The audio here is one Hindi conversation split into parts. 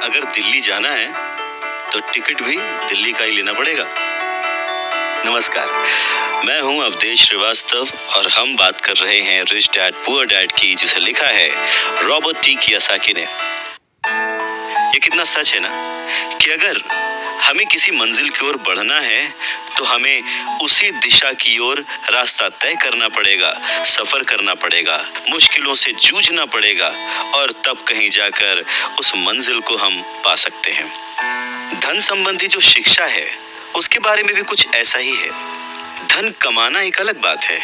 अगर दिल्ली जाना है तो टिकट भी दिल्ली का ही लेना पड़ेगा। नमस्कार, मैं हूं अवधेश श्रीवास्तव और हम बात कर रहे हैं रिच डैड पुअर डैड की, जिसे लिखा है रॉबर्ट टी कियोसाकी ने। ये कितना सच है ना कि अगर हमें किसी मंजिल की ओर बढ़ना है तो हमें उसी दिशा की ओर रास्ता तय करना पड़ेगा, सफर करना पड़ेगा, मुश्किलों से जूझना पड़ेगा और तब कहीं जाकर उस मंजिल को हम पा सकते हैं। धन संबंधी जो शिक्षा है उसके बारे में भी कुछ ऐसा ही है। धन कमाना एक अलग बात है,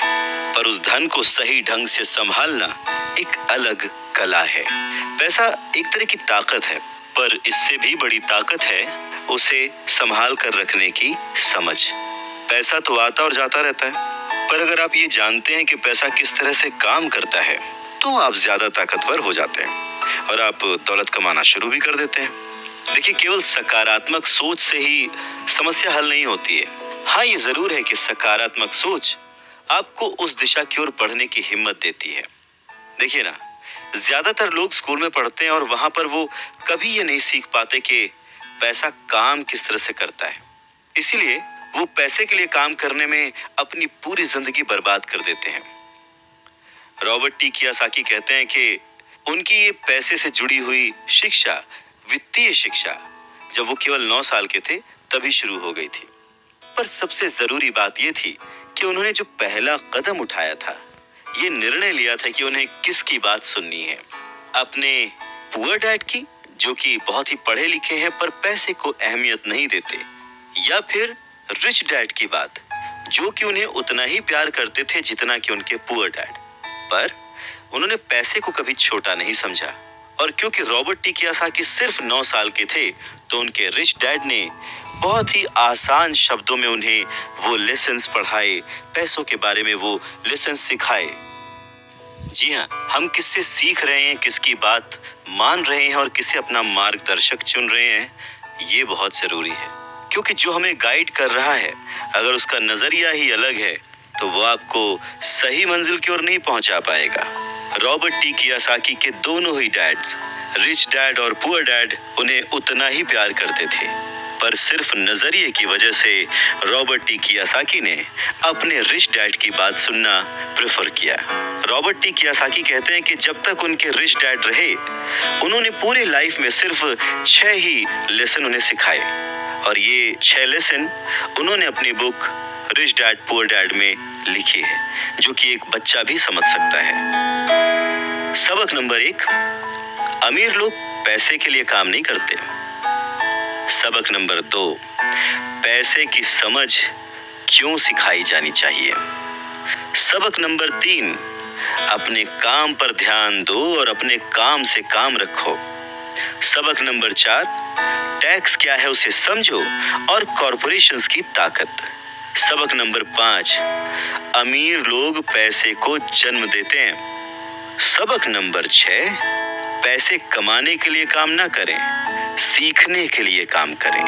पर उस धन को सही ढंग से संभालना एक अलग कला है। पैसा एक तरह की ताकत है, पर इससे भी बड़ी ताकत है उसे संभाल कर रखने की समझ। पैसा तो आता और जाता रहता है, पर अगर आप ये जानते हैं कि पैसा किस तरह से काम करता है तो आप ज्यादा ताकतवर हो जाते हैं और आप दौलत कमाना शुरू भी कर देते हैं। देखिए, केवल सकारात्मक सोच से ही समस्या हल नहीं होती है। हाँ, ये जरूर है कि सकारात्मक सोच आपको उस दिशा की ओर बढ़ने की हिम्मत देती है। देखिए ना, ज्यादातर लोग स्कूल में पढ़ते हैं और वहां पर वो कभी ये नहीं सीख पाते कि पैसा काम किस तरह से करता है। इसीलिए वो पैसे के लिए काम करने में अपनी पूरी जिंदगी बर्बाद कर देते हैं। रॉबर्ट टी कियोसाकी कहते हैं कि उनकी ये पैसे से जुड़ी हुई शिक्षा, वित्तीय शिक्षा, जब वो केवल 9 साल के थे तभी शुरू हो गई थी। पर सबसे जरूरी बात ये थी कि उन्होंने जो पहला कदम उठाया था, ये निर्णय लिया था कि उन्हें किसकी बात सुननी है, अपने पुअर डैड की, जो कि बहुत ही पढ़े लिखे हैं पर पैसे को अहमियत नहीं देते, या फिर रिच डैड की बात, जो कि उन्हें उतना ही प्यार करते थे जितना कि उनके पुअर डैड। पर उन्होंने पैसे को कभी छोटा नहीं समझा, और क्योंकि रॉबर्ट टी कियोसाकी सिर्फ 9 साल के थे तो उनके रिच डैड ने बहुत ही आसान शब्दों में उन्हें वो लेसन्स पढ़ाए, पैसों के बारे में वो लेसन्स सिखाए। जी हाँ, हम किससे सीख रहे हैं, किसकी बात मान रहे हैं और किसे अपना मार्गदर्शक चुन रहे हैं, ये बहुत जरूरी है। क्योंकि जो हमें गाइड कर रहा है, अगर उसका नजरिया ही अलग है तो वो आपको सही मंजिल की ओर नहीं पहुंचा पाएगा। रॉबर्ट टी कियोसाकी के दोनों ही डैड्स, रिच डैड और पुअर डैड, उन्हें उतना ही प्यार करते थे, पर सिर्फ नजरिए की वजह से रॉबर्ट टी कियोसाकी ने अपने रिच डैड की बात सुनना प्रेफर किया। रॉबर्ट टी कियोसाकी कहते हैं कि जब तक उनके रिच डैड रहे, उन्होंने पूरे लाइफ में सिर्फ 6 ही लेसन उन्हें सिखाए, और ये 6 लेसन उन्होंने अपनी book rich dad poor dad में लिखी है, जो कि एक बच्चा भी समझ सकता है। सबक नंबर 1, अमीर लोग पैसे के लिए काम नहीं करते। सबक नंबर 2, पैसे की समझ क्यों सिखाई जानी चाहिए। सबक नंबर 3, अपने काम पर ध्यान दो और अपने काम से काम रखो। सबक नंबर 4, टैक्स क्या है उसे समझो और कॉरपोरेशंस की ताकत। सबक नंबर 5, अमीर लोग पैसे को जन्म देते हैं। सबक नंबर 6, पैसे कमाने के लिए काम ना करें, सीखने के लिए काम करें।